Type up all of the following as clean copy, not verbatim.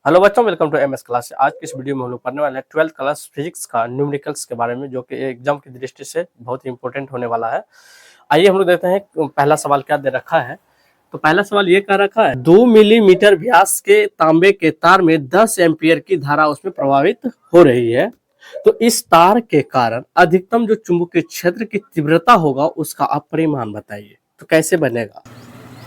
Hello बच्चों, welcome to MS class. आज की इस वीडियो में हम लोग पढ़ने वाले हैं 12th क्लास फिजिक्स का न्यूमेरिकल्स के बारे में, जो कि एग्जाम की दृष्टि से बहुत ही इंपॉर्टेंट होने वाला है। आइए हम लोग देखते हैं पहला सवाल क्या दे रखा है। तो पहला सवाल ये कह रखा है 2 मिलीमीटर व्यास के तांबे के तार में 10 एम्पियर की धारा उसमें प्रभावित हो रही है। तो इस तार के कारण अधिकतम जो चुंबकीय क्षेत्र की तीव्रता होगा उसका आप परिमाण बताइए। तो कैसे बनेगा।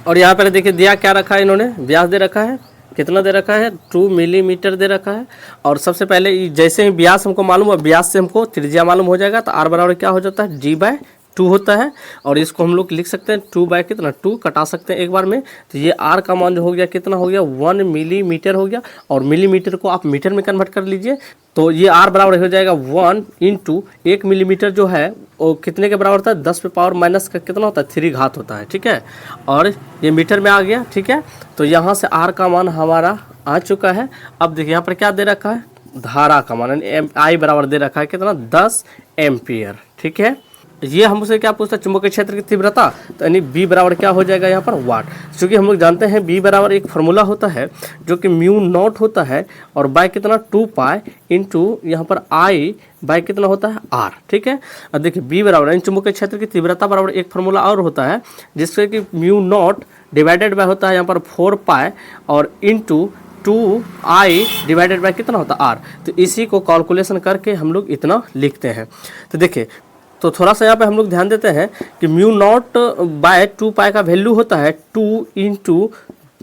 और यहाँ पर देखिए दिया क्या रखा है, इन्होंने व्यास दे रखा है, कितना दे रखा है 2 मिलीमीटर दे रखा है। और सबसे पहले जैसे ही व्यास हमको मालूम है, व्यास से हमको त्रिज्या मालूम हो जाएगा। तो आर बराबर क्या हो जाता है, g/2 होता है। और इसको हम लोग लिख सकते हैं 2 बाय कितना 2 कटा सकते हैं एक बार में। तो ये आर का मान जो हो गया कितना हो गया 1 मिलीमीटर हो गया। और मिलीमीटर को आप मीटर में कन्वर्ट कर लीजिए। तो ये आर बराबर हो जाएगा 1 इंटू 1 मिलीमीटर जो है वो कितने के बराबर होता है 10 पे पावर माइनस का कितना होता है 3 घात होता है। ठीक है, और ये मीटर में आ गया। ठीक है, तो यहाँ से आर का मान हमारा आ चुका है। अब देखिए यहाँ पर क्या दे रखा है, धारा का मान आई बराबर दे रखा है कितना 10 एम्पियर। ठीक है, ये हमसे क्या पूछता है चुंबकीय क्षेत्र की तीव्रता। तो यानी बी बराबर क्या हो जाएगा यहाँ पर वाट। क्योंकि हम लोग जानते हैं बी बराबर एक फार्मूला होता है जो कि म्यू नॉट होता है और बाय कितना 2 पाई इंटू यहाँ पर आई बाय कितना होता है आर। ठीक है, अब देखिए बी बराबर चुंबकीय क्षेत्र की तीव्रता बराबर एक फार्मूला और होता है जिससे कि म्यू नॉट डिवाइडेड बाय होता है यहाँ पर 4 पाई और इंटू 2i डिवाइडेड बाय कितना होता है आर। तो इसी को कैलकुलेशन करके हम लोग इतना लिखते हैं। तो देखिए तो थोड़ा सा यहाँ पे हम लोग ध्यान देते हैं कि म्यू नॉट बाय 2 पाई का वैल्यू होता है 2 इंटू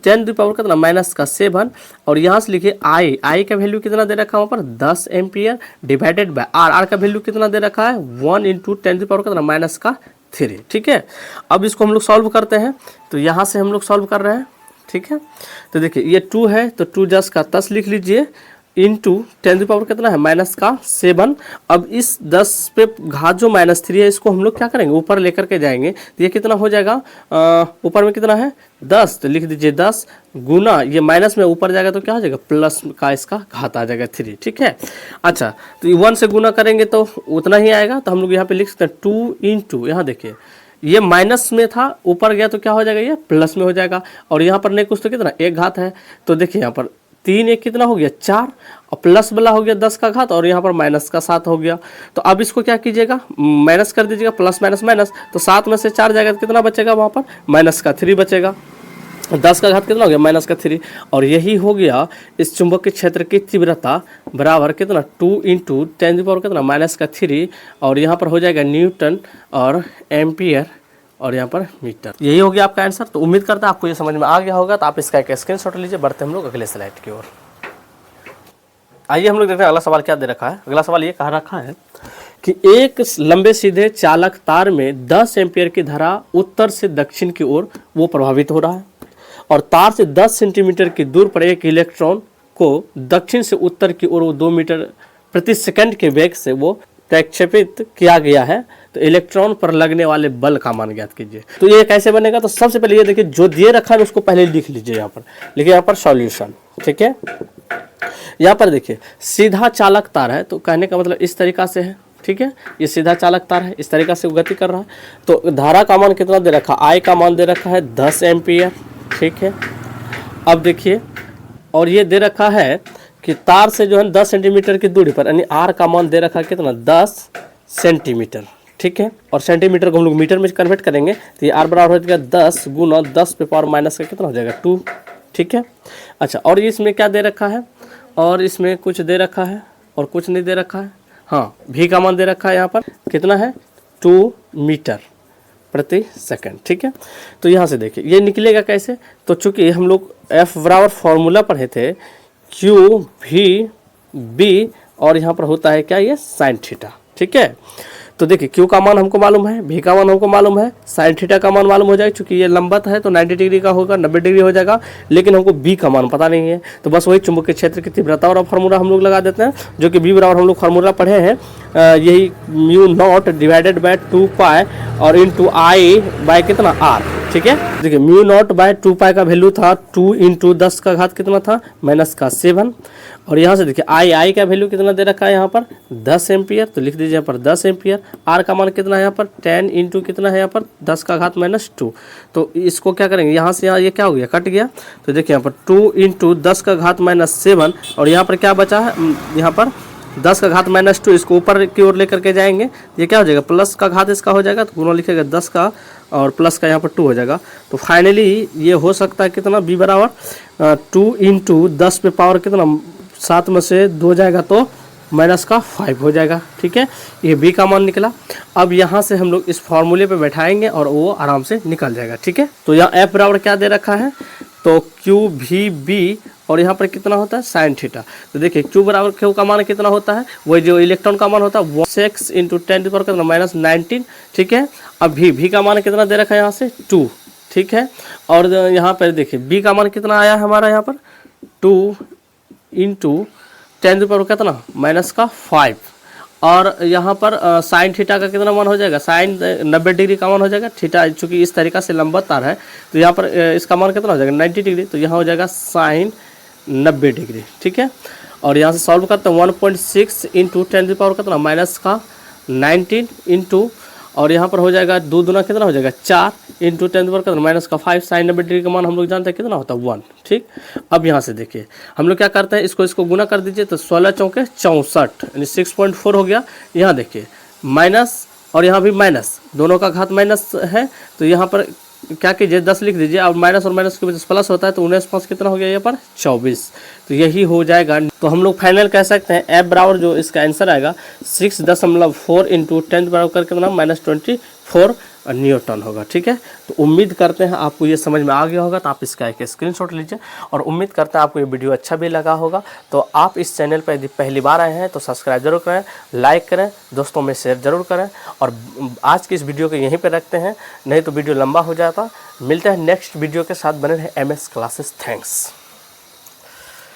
10 टू पावर कितना माइनस का 7। और यहाँ से लिखिए आई का वैल्यू कितना दे रखा है वहाँ पर 10 एम्पियर डिवाइडेड बाय आर का वैल्यू कितना दे रखा है 1 इंटू 10 टू पावर कितना माइनस का 3। ठीक है, अब इसको हम लोग सॉल्व करते हैं। तो यहाँ से हम लोग सॉल्व कर रहे हैं। ठीक है, तो देखिए ये 2 है तो 2 10 का 10 लिख लीजिए इंटू 10 पावर कितना है माइनस का 7। अब इस 10 पे घात जो -3 है इसको हम लोग क्या करेंगे ऊपर लेकर के जाएंगे। तो ये कितना हो जाएगा ऊपर में कितना है 10, तो लिख दीजिए 10 गुना ये माइनस में ऊपर जाएगा तो क्या हो जाएगा प्लस का इसका घात आ जाएगा 3। ठीक है, अच्छा तो 1 से गुना करेंगे तो उतना ही आएगा। तो हम लोग यहाँ पे लिख सकते हैं 2 इंटू यहाँ देखिए ये माइनस में था ऊपर गया तो क्या हो जाएगा ये प्लस में हो जाएगा। और यहाँ पर नहीं कुछ तो कितना एक घात है। तो देखिए यहाँ पर 3 एक कितना हो गया 4 और प्लस वाला हो गया 10 का घात और यहाँ पर माइनस का 7 हो गया। तो अब इसको क्या कीजिएगा माइनस कर दीजिएगा प्लस माइनस माइनस। तो 7 में से 4 जाएगा तो कितना बचेगा वहाँ पर माइनस का 3 बचेगा। 10 का घात कितना हो गया माइनस का 3। और यही हो गया इस चुंबकीय क्षेत्र की तीव्रता बराबर कितना 2 इंटू 10 पावर कितना माइनस का 3। और यहाँ पर हो जाएगा न्यूटन और एम्पियर और यहाँ पर मीटर। यही हो गया आपका आंसर। तो उम्मीद करता है आपको ये समझ में आ गया होगा। तो आप इसका एक स्क्रीनशॉट लीजिए। बढ़ते हम लोग अगले स्लाइड की ओर। आइए हम लोग देखते हैं अगला सवाल क्या दे रखा है। अगला सवाल ये कह रखा है कि एक लंबे सीधे चालक तार में 10 एम्पियर की धारा उत्तर से दक्षिण की ओर वो प्रभावित हो रहा है और तार से 10 सेंटीमीटर की दूर पर एक इलेक्ट्रॉन को दक्षिण से उत्तर की ओर 2 मीटर प्रति सेकंड के वेग से वो प्रक्षेपित किया गया है। तो इलेक्ट्रॉन पर लगने वाले बल का मान ज्ञात कीजिए। तो ये कैसे बनेगा। तो सबसे पहले ये देखिए जो दिए रखा है उसको पहले लिख लीजिए। यहाँ पर लिखिए यहाँ पर सॉल्यूशन। ठीक है, यहाँ पर देखिए सीधा चालक तार है तो कहने का मतलब इस तरीका से है। ठीक है, ये सीधा चालक तार है इस तरीका से गति कर रहा है। तो धारा का मान कितना दे रखा है आई का मान दे रखा है 10 एम्पियर। ठीक है, अब देखिए और ये दे रखा है कि तार से जो है 10 सेंटीमीटर की दूरी पर यानी आर का मान दे रखा है कितना 10 सेंटीमीटर। ठीक है, और सेंटीमीटर को हम लोग मीटर में कन्वर्ट करेंगे तो ये आर बराबर हो जाएगा 10 गुना 10 पे पावर माइनस का कितना हो जाएगा 2। ठीक है, अच्छा और इसमें क्या दे रखा है और इसमें कुछ दे रखा है और कुछ नहीं दे रखा है। हाँ, भी का मान दे रखा है यहाँ पर कितना है 2 मीटर प्रति सेकंड। ठीक है, तो यहाँ से देखिए ये निकलेगा कैसे। तो चूंकि हम लोग एफ बराबर फॉर्मूला पढ़े थे क्यू भी बी और यहाँ पर होता है क्या ये साइन थीटा। ठीक है, तो देखिए क्यू का मान हमको मालूम है, भी का मान हमको मालूम है, साइन थीटा का मान मालूम हो जाएगा। चूंकि ये लंबत है तो 90 डिग्री का होगा 90 डिग्री हो जाएगा। लेकिन हमको बी का मान पता नहीं है तो बस वही चुंबकीय क्षेत्र की तीव्रता और फार्मूला हम लोग लगा देते हैं जो कि बी बराबर हम लोग फार्मूला पढ़े हैं यही म्यू नॉट डिवाइडेड बाय 2 पाई और इंटू आई बाय कितना आर। ठीक है, देखिए म्यू नॉट बाय 2 पाई का वैल्यू था 2 इंटू 10 का घात कितना था माइनस का 7, और यहाँ से देखिए आई का वैल्यू कितना दे रखा है यहाँ पर 10 एम्पियर, तो लिख दीजिए यहाँ पर 10 एम्पियर। आर का मान कितना है यहाँ पर 10 इंटू कितना है यहाँ पर 10 का घात माइनस 2। तो इसको क्या करेंगे, यहाँ से यहाँ ये क्या हो गया, कट गया। तो देखिए यहाँ पर 2 इंटू 10 का घात माइनस 7, और यहाँ पर क्या बचा है, यहाँ पर 10 का घात माइनस 2, इसको ऊपर की ओर लेकर के जाएंगे, ये क्या हो जाएगा प्लस का घात इसका हो जाएगा, तो गुना लिखेगा 10 का और प्लस का यहाँ पर 2 हो जाएगा। तो फाइनली ये हो सकता है कितना बी बराबर 2 इंटू 10 पे पावर कितना 7 में से 2 जाएगा तो माइनस का 5 हो जाएगा। ठीक है, ये बी का मान निकला। अब यहाँ से हम लोग इस फॉर्मूले पे बैठाएंगे और वो आराम से निकल जाएगा। ठीक है, तो यहाँ एफ बराबर क्या दे रखा है, तो क्यू भी बी और यहाँ पर कितना होता है साइन थीटा। तो देखिए क्यू बराबर क्यू का मान कितना होता है, वही जो इलेक्ट्रॉन का मान होता है 6 इंटू 10 पर कितना माइनस 19। ठीक है, अब भी का मान कितना दे रखा है यहाँ से 2। ठीक है, और यहाँ पर देखिए बी का मान कितना आया है हमारा यहाँ पर 2 इंटू 10 पर कितना माइनस का 5, और यहाँ पर साइन थीटा का कितना मान हो जाएगा, साइन 90 डिग्री का मान हो जाएगा। थीटा चूँकि इस तरीका से लंबा तार है तो यहाँ पर इसका मान कितना हो जाएगा 90 डिग्री, तो यहाँ हो जाएगा साइन 90 डिग्री। ठीक है, और यहाँ से सॉल्व करते हैं 1.6 इंटू 10 पावर कितना माइनस का 19 इंटू, और यहाँ पर हो जाएगा 2 दूना कितना हो जाएगा 4 इंटू 10 पावर कितना माइनस का 5। साइन 90 डिग्री का मान हम लोग जानते हैं कितना होता है 1। ठीक, अब यहाँ से देखिए हम लोग क्या करते हैं, इसको गुना कर दीजिए तो 16 चौके 64 यानी 6.4 हो गया। यहाँ देखिए माइनस और यहाँ भी माइनस, दोनों का घात माइनस है, तो यहाँ पर क्या कीजिए 10 लिख दीजिए, अब माइनस और माइनस के बीच प्लस होता है तो 19 5 कितना हो गया यहाँ पर 24। तो यही हो जाएगा। तो हम लोग फाइनल कह सकते हैं एफ बराबर जो इसका आंसर आएगा 6.4 इंटू 10 बराबर करके कितना माइनस 24 न्यूटन होगा। ठीक है, तो उम्मीद करते हैं आपको ये समझ में आ गया होगा, तो आप इसका एक स्क्रीनशॉट लीजिए, और उम्मीद करते हैं आपको ये वीडियो अच्छा भी लगा होगा। तो आप इस चैनल पर यदि पहली बार आए हैं तो सब्सक्राइब जरूर करें, लाइक करें, दोस्तों में शेयर जरूर करें, और आज की इस वीडियो को यहीं पर रखते हैं, नहीं तो वीडियो लंबा हो जाता। मिलते हैं नेक्स्ट वीडियो के साथ, बने रहे MS क्लासेस। थैंक्स।